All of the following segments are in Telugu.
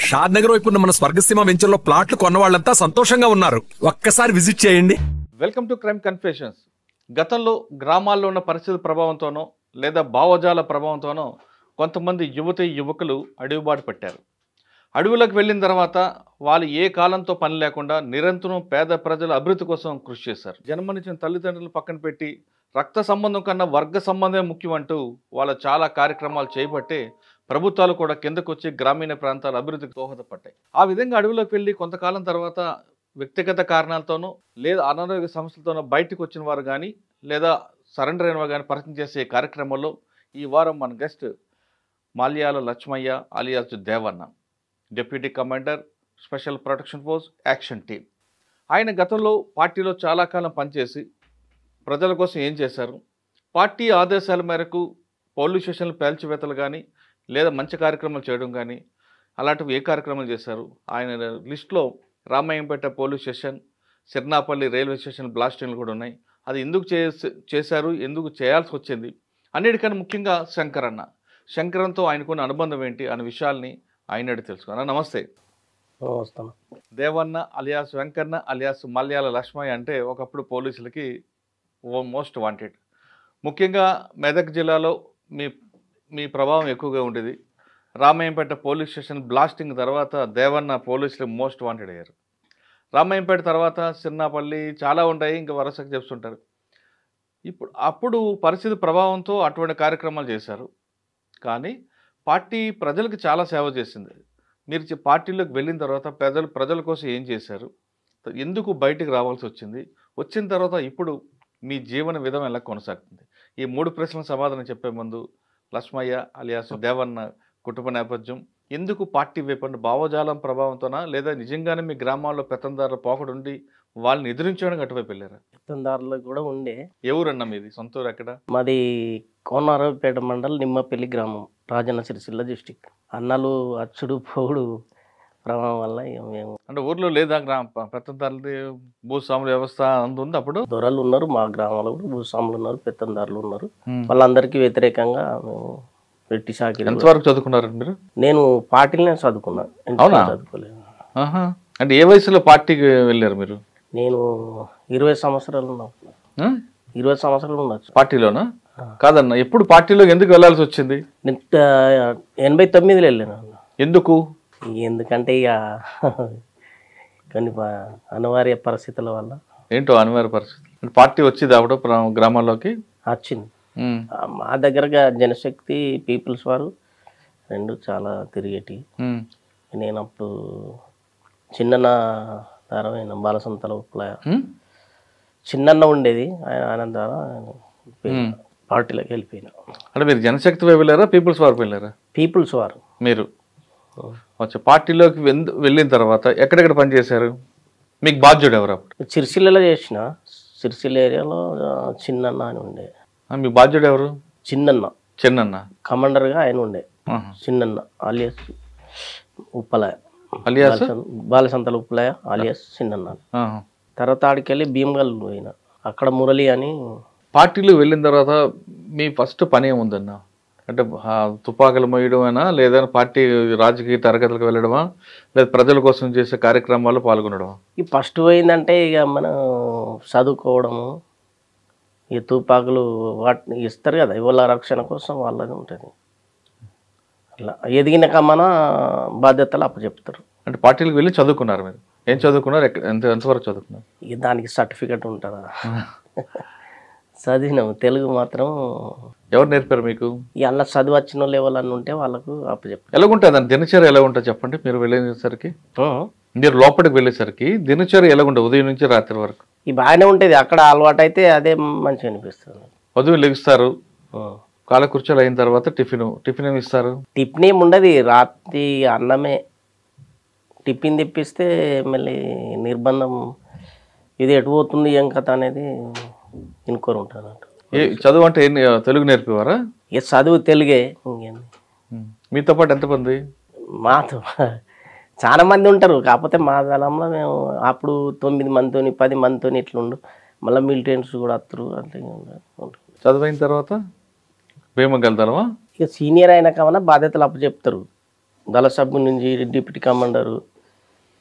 షాద్ నగర్ వైపు ఉన్న మన స్వర్గసీమ వెంచర్లో ప్లాట్లు కొన్న వాళ్ళంతా సంతోషంగా ఉన్నారు. ఒక్కసారి విజిట్ చేయండి. Welcome to crime confessions. గతంలో గ్రామాల్లో ఉన్న పరిస్థితుల ప్రభావంతోనో లేదా భావజాల ప్రభావంతోనో కొంతమంది యువకులు అడవిబాటు పట్టారు. అడవులకు వెళ్ళిన తర్వాత వాళ్ళు ఏ కాలంతో పని లేకుండా నిరంతరం పేద ప్రజల అభివృద్ధి కోసం కృషి చేశారు. జన్మనిచ్చిన తల్లిదండ్రులు పక్కన పెట్టి రక్త సంబంధం కన్నా వర్గ సంబంధమే ముఖ్యం అంటూ వాళ్ళు చాలా కార్యక్రమాలు చేపట్టి ప్రభుత్వాలు కూడా కిందకు వచ్చి గ్రామీణ ప్రాంతాల అభివృద్ధికి దోహదపడ్డాయి. ఆ విధంగా అడవిలోకి వెళ్ళి కొంతకాలం తర్వాత వ్యక్తిగత కారణాలతోనో లేదా అనారోగ్య సమస్యలతోనో బయటకు వచ్చిన వారు కానీ లేదా సరెండర్ అయిన వారు కానీ పరిచయం చేసే కార్యక్రమంలో ఈ వారం మన guest Malyala Lakshmaiah alias Devanna, deputy commander special protection force action team. ఆయన గతంలో పార్టీలో చాలా కాలం పనిచేసి ప్రజల కోసం ఏం చేశారు, పార్టీ ఆదేశాల మేరకు పోలీస్ స్టేషన్లు పేల్చివేతలు కానీ లేదా మంచి కార్యక్రమాలు చేయడం కానీ అలాంటివి ఏ కార్యక్రమాలు చేశారు. ఆయన లిస్టులో Ramayampet police station, Sirnapalli railway station బ్లాస్టింగ్లు కూడా ఉన్నాయి. అది ఎందుకు చేశారు, ఎందుకు చేయాల్సి వచ్చింది, అన్నిటికన్నా ముఖ్యంగా శంకరన్తో ఆయనకున్న అనుబంధం ఏంటి అనే విషయాల్ని ఆయన అడిగి తెలుసుకున్నాను. నమస్తే. దేవన్న అలియాస్ వెంకన్న అలియాస్ మల్యాల లక్ష్మయ్య అంటే ఒకప్పుడు పోలీసులకి మోస్ట్ వాంటెడ్. ముఖ్యంగా మెదక్ జిల్లాలో మీ ప్రభావం ఎక్కువగా ఉండేది. రామాయంపేట పోలీస్ స్టేషన్ బ్లాస్టింగ్ తర్వాత దేవన్న పోలీసులు మోస్ట్ వాంటెడ్ అయ్యారు. రామాయంపేట తర్వాత సిర్నాపల్లి చాలా ఉంటాయి, ఇంకా వరుసగా చెప్తుంటారు. అప్పుడు పరిస్థితి ప్రభావంతో అటువంటి కార్యక్రమాలు చేశారు. కానీ పార్టీ ప్రజలకు చాలా సేవ చేసింది. మీరు పార్టీలోకి వెళ్ళిన తర్వాత ప్రజల కోసం ఏం చేశారు, ఎందుకు బయటికి రావాల్సి వచ్చింది, వచ్చిన తర్వాత ఇప్పుడు మీ జీవన విధానం ఎలా కొనసాగుతుంది, ఈ 3 ప్రశ్నలకు సమాధానం చెప్పే ముందు లక్ష్మయ్య అలియాస్ దేవన్న కుటుంబ నేపథ్యం, ఎందుకు పార్టీ వైపు భావజాలం ప్రభావంతోనా లేదా నిజంగానే మీ గ్రామాల్లో పెత్తందారుల పోకడుండి వాళ్ళని ఎదిరించడానికి అటువైపు వెళ్ళారా? పెత్తందారులు కూడా ఉండే. ఎవరన్నా మీది సొంత ఊరు ఎక్కడ? మాది కోనరావుపేట మండలం నిమ్మపల్లి గ్రామం, రాజన్న సిరిసిల్ల డిస్టిక్. అన్నలు అచ్చుడు పోగుడు ప్రభావం వల్ల మేము అంటే ఊర్లో లేదా పెత్తందారులది భూస్వాముల వ్యవస్థ అంత ఉంది. అప్పుడు దొరలు ఉన్నారు, మా గ్రామంలో కూడా భూస్వాములు ఉన్నారు, పెత్తందారులు ఉన్నారు. వాళ్ళందరికీ వ్యతిరేకంగా మేము రెట్టి సాకి. ఎంతవరకు చదువుకున్నారు మీరు? నేను పార్టీలనే చదువుకున్నాను, చదువుకోలేదు. అంటే ఏ వయసులో పార్టీకి వెళ్ళారు మీరు? నేను 20 సంవత్సరాలు ఉన్నా. 20 సంవత్సరాలు ఉండొచ్చు. పార్టీలోనా? కాదన్న, ఎప్పుడు పార్టీలోకి ఎందుకు వెళ్ళాల్సి వచ్చింది? 89లో వెళ్ళాను. ఎందుకు? ఎందుకంటే ఇక కొన్ని అనివార్య పరిస్థితుల వల్ల. ఏంటో అనివార్య పరిస్థితులు? పార్టీ వచ్చింది అప్పుడు గ్రామాల్లోకి వచ్చింది. మా దగ్గరగా జనశక్తి, పీపుల్స్ వారు రెండు చాలా తిరిగేటి. నేను అప్పుడు చిన్న ధారమైన బాలసంతల ఉప్లయ చిన్న ఉండేది, ఆయన ద్వారా పార్టీలోకి వెళ్ళిపోయినా. అంటే మీరు జనశక్తి వైపు వెళ్ళారా, పీపుల్స్ వారు వెళ్ళారా? పీపుల్స్ వారు. మీరు పార్టీలోకి వెళ్ళిన తర్వాత ఎక్కడెక్కడ పనిచేశారు, మీకు బాధ్యుడు ఎవరు? అప్పుడు సిరిసిల్లలో చేసిన, సిరిసిల్ల ఏరియాలో చిన్నన్న అని ఉండే. మీ బాధ్యుడు ఎవరు? చిన్నన్న కమాండర్గా ఆయన ఉండే. Chinnanna alias ఉప్పలయ, alias బాలసంతల ఉప్పలయ alias Chinnanna. తర్వాత ఆడికెళ్ళి భీమగల్ పోయిన, అక్కడ మురళి అని. పార్టీలో వెళ్ళిన తర్వాత మీ ఫస్ట్ పని ఏముందన్న? అంటే తుపాకులు మోయడమేనా, లేదా పార్టీ రాజకీయ తరగతులకు వెళ్ళడమా, లేదా ప్రజల కోసం చేసే కార్యక్రమాల్లో పాల్గొనడమా? ఈ ఫస్ట్ పోయిందంటే ఇక మనం చదువుకోవడము, ఈ తుపాకులు వాటిని ఇస్తారు కదా, ఇవాళ రక్షణ కోసం వాళ్ళది ఉంటుంది. అట్లా ఎదిగినాక మన బాధ్యతలు అప్పచెప్తారు. అంటే పార్టీలకు వెళ్ళి చదువుకున్నారు మీరు? ఏం చదువుకున్నారు, ఎంతవరకు చదువుకున్నారు? ఇక దానికి సర్టిఫికెట్ ఉంటుందా? చదివినాము, తెలుగు మాత్రం. ఎవరు నేర్పారు మీకు? ఈ అలా చదువు వచ్చిన వాళ్ళు ఎవరన్నా ఉంటే వాళ్ళకు అప్పచెప్తారు. ఎలాగుంటుంది దాని దినచర్య, ఎలా ఉంటుంది చెప్పండి. మీరు వెళ్ళేసరికి, మీరు లోపలికి వెళ్ళేసరికి దినచర్య ఎలాగుంటుంది ఉదయం నుంచి రాత్రి వరకు? ఈ బాగానే ఉంటుంది, అక్కడ అలవాటు అయితే అదే మంచిగా అనిపిస్తుంది. ఉదయం లెగుస్తారు, కాలకృత్యాలు అయిన తర్వాత టిఫిన్ ఏమి ఇస్తారు? టిఫిన్ ఏమి ఉండదు, రాత్రి అన్నమే. టిఫిన్ తెప్పిస్తే మళ్ళీ నిర్బంధం, ఇది ఎటు పోతుంది ఏం కథ అనేది ఇనుకోరు ఉంటాను. చదువు అంటే తెలుగు నేర్పేవారా? ఇక చదువు తెలుగే. ఇంకేంది. మీతో పాటు ఎంతమంది? మాతో చాలా మంది ఉంటారు, కాకపోతే మా దళంలో మేము అప్పుడు 9 మందితో 10 మందితో ఇట్లుండు. మళ్ళీ మిలిటెంట్స్ కూడా వస్తారు. అంటే చదువైన తర్వాత భీమగల్ దళమా? ఇక సీనియర్ అయినా కావున బాధ్యతలు అప్పచెప్తారు. దళ సభ్యు నుంచి డిప్యూటీ కమాండరు,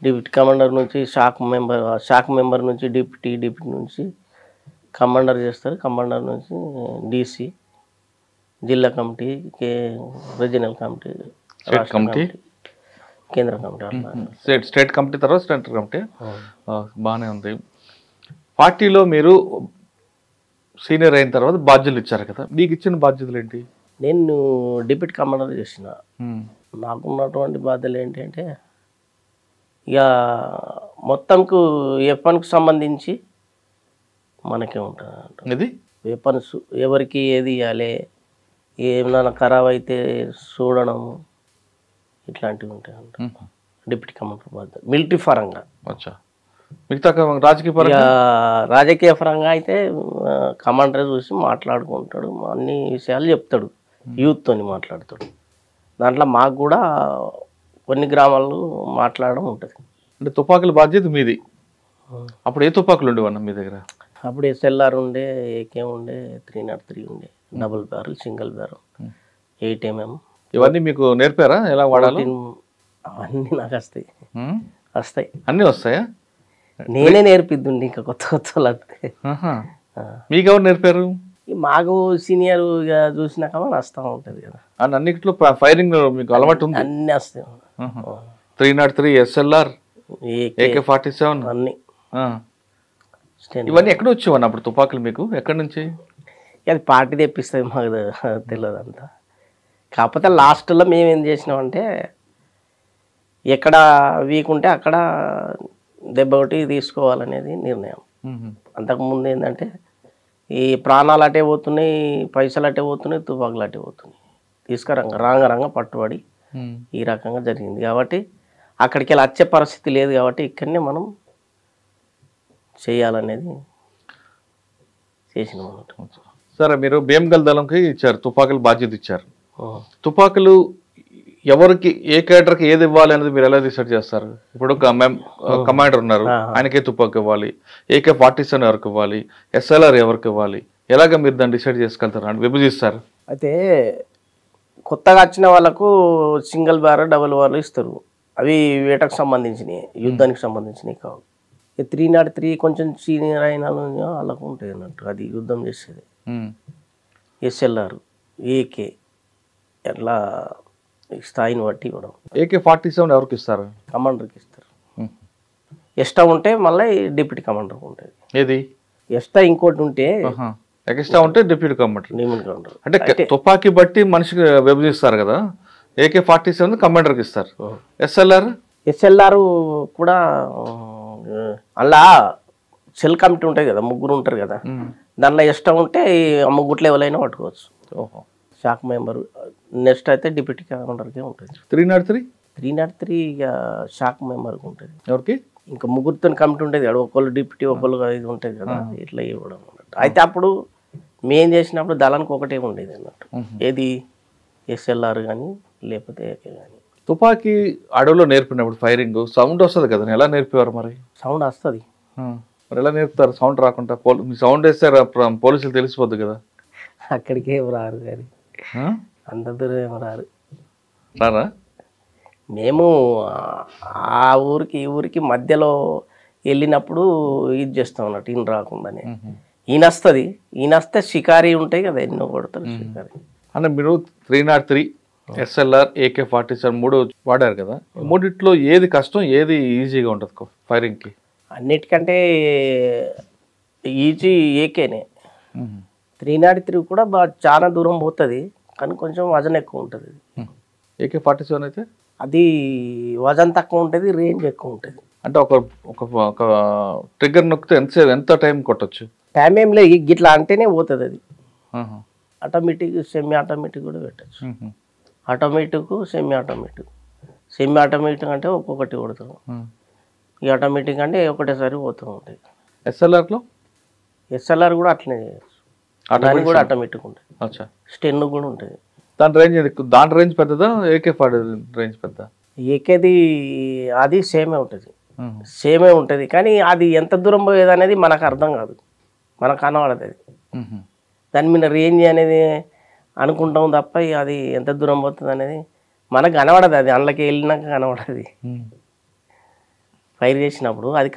డిప్యూటీ కమాండర్ నుంచి షాక్ మెంబర్ నుంచి డిప్యూటీ నుంచి కమాండర్ చేస్తారు. కమాండర్ నుంచి డీసీ, జిల్లా committee, regional committee, state committee, కేంద్ర కమిటీ అట్లా. స్టేట్ కమిటీ తర్వాత సెంట్రల్ కమిటీ. బాగానే ఉంది. పార్టీలో మీరు సీనియర్ అయిన తర్వాత బాధ్యతలు ఇచ్చారు కదా, మీకు ఇచ్చిన బాధ్యతలు ఏంటి? నేను డిప్యూటీ కమాండర్ చేసిన. నాకున్నటువంటి బాధ్యతలు ఏంటంటే ఇక మొత్తంకు వెపన్కు సంబంధించి మనకే ఉంటుంది. ఇది వెపన్స్ ఎవరికి ఏది ఇవ్వాలి, ఏమైనా ఖరాబ్ అయితే చూడడము, ఇట్లాంటివి ఉంటాయి. డిప్యూటీ కమాండర్ బాధ్యత మిలిటరీ పరంగా. అచ్చా. మిగతా రాజకీయ ఇక పరంగా రాజకీయ పరంగా అయితే కమాండర్ చూసి మాట్లాడుకుంటాడు, అన్ని విషయాలు చెప్తాడు, యూత్తోని మాట్లాడతాడు. దాంట్లో మాకు కూడా కొన్ని గ్రామాల్లో మాట్లాడడం ఉంటుంది. అంటే తుపాకుల బాధ్యత మీది. అప్పుడు ఏ తుపాకులు ఉండేవన్న మీ దగ్గర? అప్పుడు ఎస్ఎల్ఆర్ ఉండే, ఏకే ఉండే, 303 ఉండే, double barrel, single barrel, 8mm. ఇవన్నీ మీకు నేర్పారా ఎలా వాడాలి? అవన్నీ నాకు వస్తాయి. వస్తాయి, అన్నీ వస్తాయా? నేనే నేర్పిద్దుండి ఇంకా కొత్త వాళ్ళకి. మీకెవరు నేర్పారు? మాకు సీనియర్ చూసినాక వస్తూ ఉంటుంది కదా. అన్నిట్లో ఫైరింగ్ మీకు అలవాటు ఉంది? అన్నీ వస్తాయి. 303, SLR, AK-47 అన్నీ. ఇవన్నీ ఎక్కడ వచ్చేవన్న అప్పుడు తుపాకులు మీకు? ఎక్కడి నుంచి? అది పార్టీ తెప్పిస్తుంది, మాకు తెలియదు అంతా. కాకపోతే లాస్ట్లో మేము ఏం చేసినామంటే ఎక్కడ వీక్ ఉంటే అక్కడ దెబ్బ ఒకటి తీసుకోవాలనేది నిర్ణయం. అంతకుముందు ఏంటంటే ఈ ప్రాణాలు అటే పోతున్నాయి, పైసలు అటే పోతున్నాయి, తుపాకులు అటే పోతున్నాయి. రాంగ పట్టుబడి ఈ రకంగా జరిగింది. కాబట్టి అక్కడికి వెళ్ళి వచ్చే పరిస్థితి లేదు. కాబట్టి ఇక్కడనే మనం చేయాలనేది చేసినాం అన్నట్టు. సరే, మీరు భీమగల్ దళంకి ఇచ్చారు, తుపాకులు బాధ్యత ఇచ్చారు. తుపాకులు ఎవరికి, ఏ కేటర్కి ఏది ఇవ్వాలి అనేది మీరు ఎలా డిసైడ్ చేస్తారు? ఇప్పుడు కమాండర్ ఉన్నారు, ఆయనకే తుపాకు ఇవ్వాలి, AK-47 ఎవరికి ఇవ్వాలి, SLR ఎవరికి ఇవ్వాలి, ఎలాగ మీరు దాన్ని డిసైడ్ చేసుకెళ్తారు అని విభజిస్తారు? అయితే కొత్తగా వచ్చిన వాళ్ళకు సింగిల్ బ్యారల్, డబుల్ బ్యారల్ ఇస్తారు. అవి వేటకు సంబంధించినవి, యుద్ధానికి సంబంధించినవి కావు. 303 కొంచెం సీనియర్ అయిన వాళ్ళకు ఉంటాయి అన్నట్టు, అది యుద్ధం చేసేది. SLR, AK ఎట్లా స్థాయిని బట్టి ఇవ్వడం. AK-47 ఎవరికి ఇస్తారు? కమాండర్కి ఇస్తారు. ఎక్స్ట్రా ఉంటే మళ్ళీ డిప్యూటీ కమాండర్కి ఉంటుంది. ఏది ఎక్స్ట్రా ఇంకోటి ఉంటే, ఎక్స్ట్రా ఉంటే డిప్యూటీ కమాండర్. కమాండర్ అంటే తుపాకీ బట్టి మనిషికి విభజిస్తారు కదా. AK-47 కమాండర్కి ఇస్తారు. SLR కూడా అలా సెల్ కమిటీ ఉంటుంది కదా, ముగ్గురు ఉంటారు కదా, దానిలో ఎక్స్ట్రా ఉంటే ముగ్గురు లెవెల్ అయినా పట్టుకోవచ్చు. Shock member. నెక్స్ట్ అయితే డిప్యూటీ కమాండర్కే ఉంటుంది. 303 ఇక షాక్ మెంబర్కి ఉంటుంది. ఎవరికి? ఇంకా ముగ్గురితో కమిటీ ఉంటుంది కదా, ఒకళ్ళు డిప్యూటీ, ఒకళ్ళు ఇది ఉంటుంది కదా, ఇట్లా ఇవ్వడం అన్నట్టు. అయితే అప్పుడు మేం చేసినప్పుడు దళానికి ఒకటే ఉండేది అన్నట్టు, ఏది SLR కానీ లేకపోతే AK కానీ. తుపాకీ అడవిలో నేర్పినప్పుడు ఫైరింగ్ సౌండ్ వస్తుంది కదా, ఎలా నేర్పేవారు మరి? సౌండ్ వస్తుంది మరి ఎలా నేర్పుతారు సౌండ్ రాకుండా? మీ సౌండ్ వేస్తారు పోలీసులు తెలిసిపోద్ది కదా. అక్కడికి ఏం రారు కానీ, అంత దూరం ఏం రారు. రారా? మేము ఆ ఊరికి ఈ ఊరికి మధ్యలో వెళ్ళినప్పుడు ఇది చేస్తాం అన్నట్టు, ఈయన రాకుండానే. ఈయన వస్తుంది, ఈయన వస్తే షికారీ ఉంటాయి కదా, ఎన్నో కొడతారు షికారీ. అంటే మీరు 303, SLR, AK-47 మూడు వాడారు కదా, మూడిట్లో ఏది కష్టం, ఏది ఈజీగా ఉంటుంది ఫైరింగ్కి? అన్నిటికంటే ఈజీ AKనే. 303 కూడా బాగా చాలా దూరం పోతుంది, కానీ కొంచెం వజన్ ఎక్కువ ఉంటుంది. AK-47 అయితే అది వజన్ తక్కువ ఉంటుంది, రేంజ్ ఎక్కువ ఉంటుంది. అంటే ఒక ట్రిగ్గర్ నొక్కితే ఎంత టైం కొట్టచ్చు? టైం ఏం లేదు, ఇట్లా అంటేనే పోతుంది అది. ఆటోమేటిక్, సెమీ ఆటోమేటిక్ కూడా పెట్టచ్చు. Automatic, semi automatic. Semi automatic అంటే ఒక్కొక్కటి కొడతాం, ఈ ఆటోమేటిక్ అంటే ఒకటేసారి పోతూ ఉంటాయి. SLR కూడా అట్లనే చేయచ్చు, దానికి కూడా ఆటోమేటిక్ ఉంటుంది, స్టెన్ కూడా ఉంటుంది. దాని రేంజ్ పెద్దదా, AK-47 రేంజ్ పెద్ద? ఏకేది అది సేమే ఉంటుంది, కానీ అది ఎంత దూరం పోయేది అనేది మనకు అర్థం కాదు, మనకు కనబడదు. అది దాని మీద రేంజ్ అనేది అనుకుంటాం తప్ప అది ఎంత దూరం పోతుంది అనేది మనకు కనబడదు, అది అందులోకి వెళ్ళినాక కనబడదు. ఫైర్ చేసినప్పుడు అది